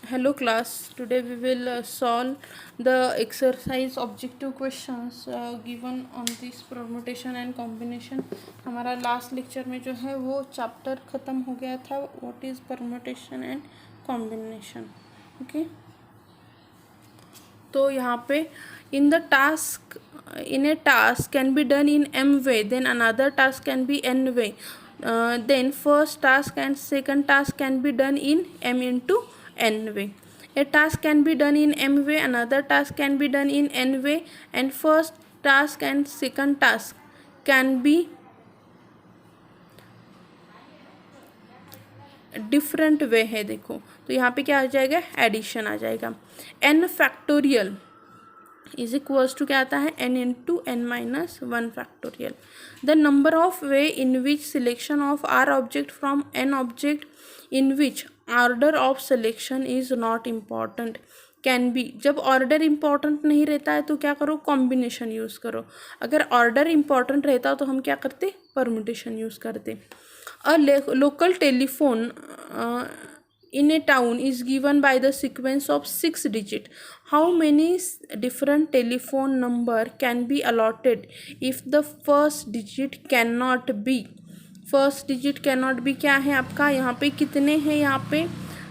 Hello class, today we will solve the exercise objective questions given on this permutation and combination. हमारा last lecture में जो है वो chapter ख़त्म हो गया था, what is permutation and combination. Okay, तो यहाँ पे in the task, in a task can be done in m way, then another task can be n way, then first task and second task can be done in m into n way. A task can be done in m way, another task can be done in n way, and first task and second task can be different way है. देखो तो यहाँ पे क्या आ जाएगा, addition आ जाएगा. n factorial is equals to क्या आता है, n into n minus 1 factorial. The number of way in which selection of r object from n object in which order of selection is not important can be. जब order important नहीं रहता है तो क्या करो, कॉम्बिनेशन यूज़ करो. अगर order important रहता तो हम क्या करते, परमुटेशन यूज़ करते. A local telephone in a town is given by the sequence of 6 digits. How many different telephone number can be allotted if the first digit cannot be? First digit cannot B क्या है आपका, यहाँ पे कितने हैं, यहाँ पे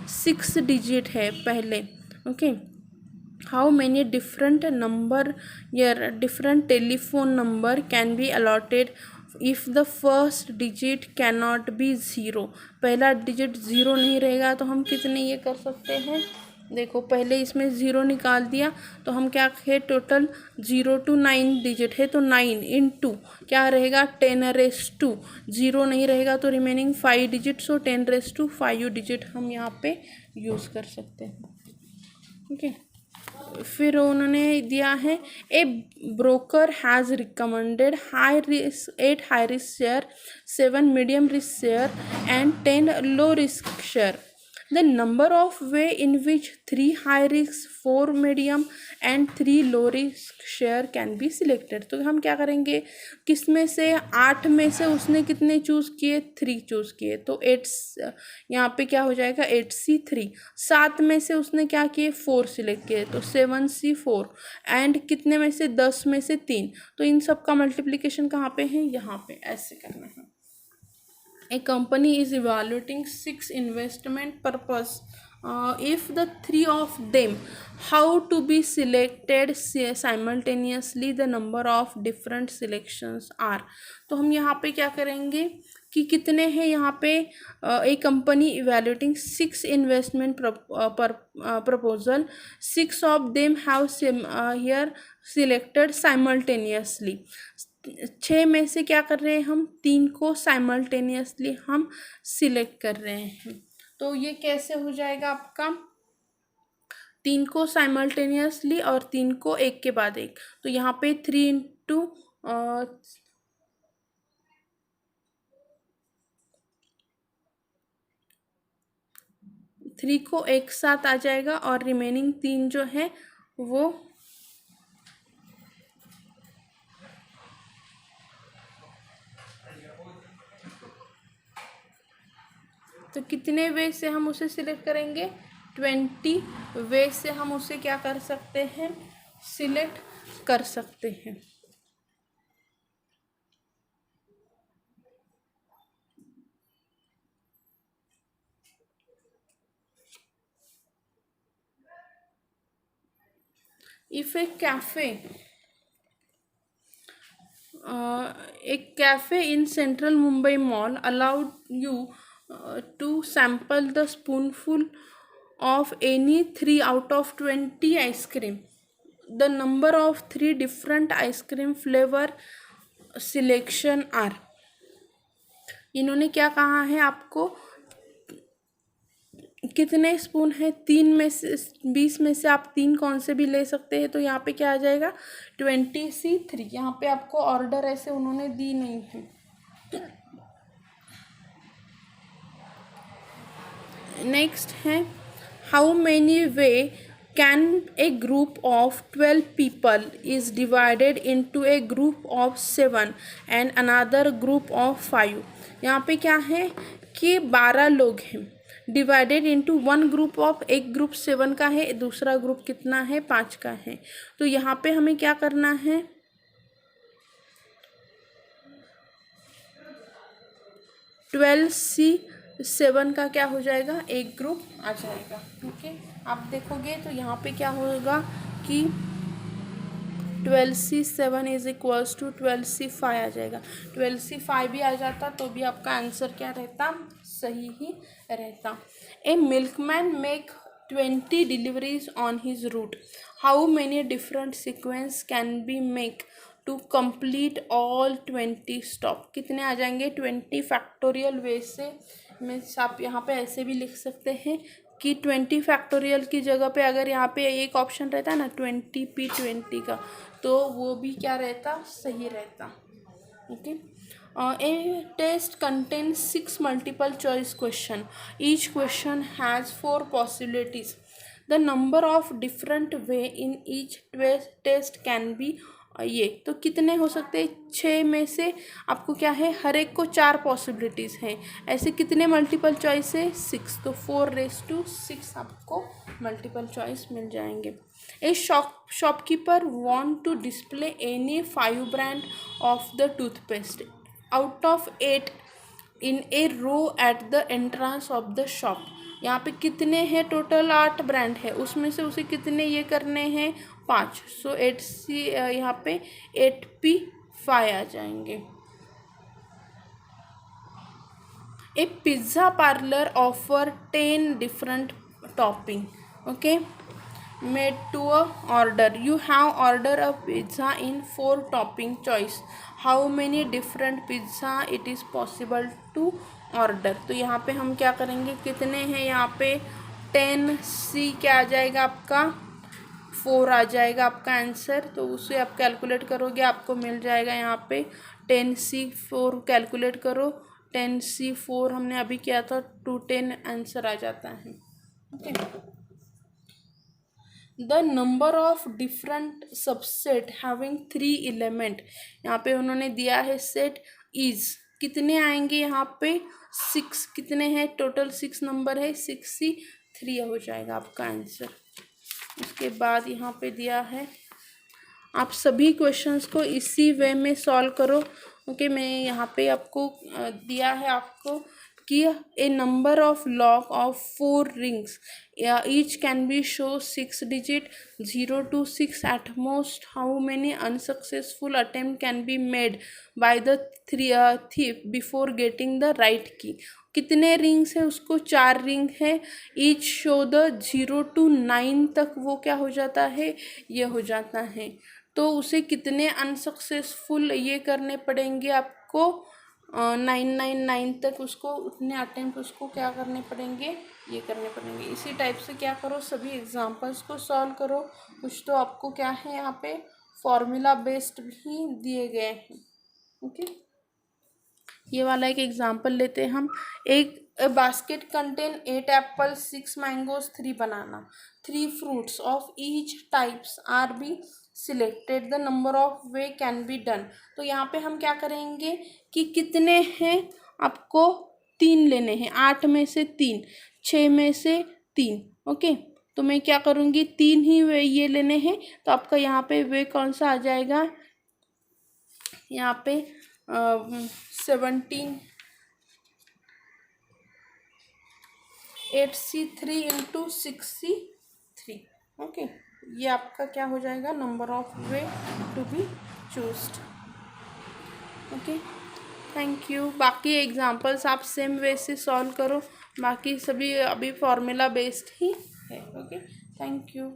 6 digit है पहले. Okay, how many different number या different telephone number can be allotted if the first digit cannot be zero. पहला डिजिट ज़ीरो नहीं रहेगा तो हम कितने ये कर सकते हैं. देखो पहले इसमें ज़ीरो निकाल दिया तो हम क्या है, टोटल 0 to 9 डिजिट है तो 9 इंटू क्या रहेगा, 10^2. ज़ीरो नहीं रहेगा तो रिमेनिंग 5 डिजिट, सो 10^5 डिजिट हम यहाँ पे यूज़ कर सकते हैं. ओके, फिर उन्होंने दिया है a broker has recommended high risk 8 high risk share, 7 medium risk share and 10 low risk share. The number of way in which 3 high risk, 4 medium and 3 low risk share can be selected. तो हम क्या करेंगे, किस में से 8 में से उसने कितने चूज़ किए, 3 चूज़ किए तो 8 यहाँ पे क्या हो जाएगा, 8C3. 7 में से उसने क्या किए, 4 सिलेक्ट किए तो 7C4. एंड कितने में से, 10 में से 3. तो इन सब का मल्टीप्लिकेशन कहाँ पे है, यहाँ पे. ऐसे करना है. A company is evaluating 6 investment purpose. If the 3 of them how to be selected simultaneously, the number of different selections are. तो हम यहाँ पे क्या करेंगे कि कितने हैं यहाँ पे, एक company evaluating 6 investment proposal, 6 of them have here selected simultaneously. 6 में से क्या कर रहे हैं हम, 3 को साइमल्टेनियसली हम सिलेक्ट कर रहे हैं. तो ये कैसे हो जाएगा आपका, 3 को साइमल्टेनियसली और 3 को एक के बाद एक. तो यहाँ पे 3 इंटू 3 को एक साथ आ जाएगा और रिमेनिंग 3 जो है वो तो कितने वे से हम उसे सिलेक्ट करेंगे, 20 वे से हम उसे क्या कर सकते हैं, सिलेक्ट कर सकते हैं. If A cafe in central Mumbai mall allowed you to sample the spoonful of any 3 out of 20 ice cream, the number of 3 different ice cream flavor selection are. इन्होंने क्या कहा है आपको, कितने स्पून है, 3 में से 20 में से आप 3 कौन से भी ले सकते हैं. तो यहाँ पे क्या आ जाएगा, 20C3. यहाँ पे आपको ऑर्डर ऐसे उन्होंने दी नहीं है. नेक्स्ट है, how many way can a group of 12 people is divided into A group of 7 and another group of 5. यहाँ पे क्या है कि 12 लोग हैं divided into one group of, एक ग्रुप 7 का है, दूसरा ग्रुप कितना है 5 का है। तो यहाँ पे हमें क्या करना है, 12C7 का क्या हो जाएगा, एक ग्रुप आ जाएगा। ओके, आप देखोगे तो यहाँ पे क्या होगा कि 12C7 is equals to 12C5 आ जाएगा। 12C5 भी आ जाता तो भी आपका आंसर क्या रहता, सही ही रहता। A milkman make 20 deliveries on his route, how many different sequence can be make to complete all 20 stop. कितने आ जाएंगे, 20 फैक्टोरियल वे से। मीन्स आप यहाँ पे ऐसे भी लिख सकते हैं कि 20 फैक्टोरियल की जगह पे अगर यहाँ पे एक ऑप्शन रहता है ना 20P20 का, तो वो भी क्या रहता, सही रहता। Okay, a test contains 6 multiple choice question, each question has 4 possibilities, the number of different way in each test can be, ये तो कितने हो सकते हैं, 6 में से आपको क्या है, हर एक को 4 पॉसिबिलिटीज़ हैं। ऐसे कितने मल्टीपल चॉइस है, 6, तो 4⁻6 आपको मल्टीपल चॉइस मिल जाएंगे। A shopkeeper want to display any 5 brand of the toothpaste out of 8 in a row at the entrance of the shop. यहाँ पे कितने हैं, टोटल 8 ब्रांड है, उसमें से उसे कितने ये करने हैं, 5। सो 8C यहाँ पे 8P5 आ जाएंगे। A pizza parlour offer 10 different topping, okay, made to a order, you have order a pizza in 4 topping choice, how many different pizza it is possible to order। तो यहाँ पे हम क्या करेंगे, कितने हैं यहाँ पे, 10C क्या आ जाएगा आपका, 4 आ जाएगा आपका आंसर। तो उसे आप कैलकुलेट करोगे, आपको मिल जाएगा यहाँ पे 10C4, कैलकुलेट करो 10C4 हमने अभी किया था 210 आंसर आ जाता है। Okay, the number of different subset having 3 element, यहाँ पे उन्होंने दिया है सेट इज, कितने आएंगे यहाँ पे, 6, कितने हैं टोटल, 6 नंबर है, 6C3 हो जाएगा आपका आंसर। उसके बाद यहाँ पे दिया है, आप सभी क्वेश्चंस को इसी वे में सॉल्व करो। ओके, मैं यहाँ पे आपको दिया है आपको कि a number of lock of 4 rings each can be show 6 digit 0 to 6 at most, how many unsuccessful attempt can be made by the thief before getting the right key. कितने रिंग्स है, उसको 4 रिंग है, each show the 0 to 9 तक वो क्या हो जाता है, ये हो जाता है। तो उसे कितने अनसक्सेसफुल ये करने पड़ेंगे आपको, 999 तक, उसको उतने अटेम्प्ट उसको क्या करने पड़ेंगे, ये करने पड़ेंगे। इसी टाइप से क्या करो, सभी एग्जांपल्स को सॉल्व करो। कुछ तो आपको क्या है यहाँ पे फॉर्मूला बेस्ड भी दिए गए हैं। ओके, ये वाला एक एग्जांपल लेते हैं हम। एक basket contain 8 Apple 6 mangoes 3 banana, 3 fruits of each types R be selected, the number of way can be done. तो यहाँ पे हम क्या करेंगे कि कितने हैं, आपको 3 लेने हैं, 8 में से 3, 6 में से 3। ओके, तो मैं क्या करूँगी, 3 ही वे ये लेने हैं। तो आपका यहाँ पे वे कौन सा आ जाएगा, यहाँ पे 17 8C3 इंटू 6C3। ओके, ये आपका क्या हो जाएगा, number of way to be chosen. Okay, thank you. बाकी एग्जांपल्स आप सेम वे से सॉल्व करो, बाकी सभी अभी फॉर्मूला बेस्ड ही है। Okay, thank you.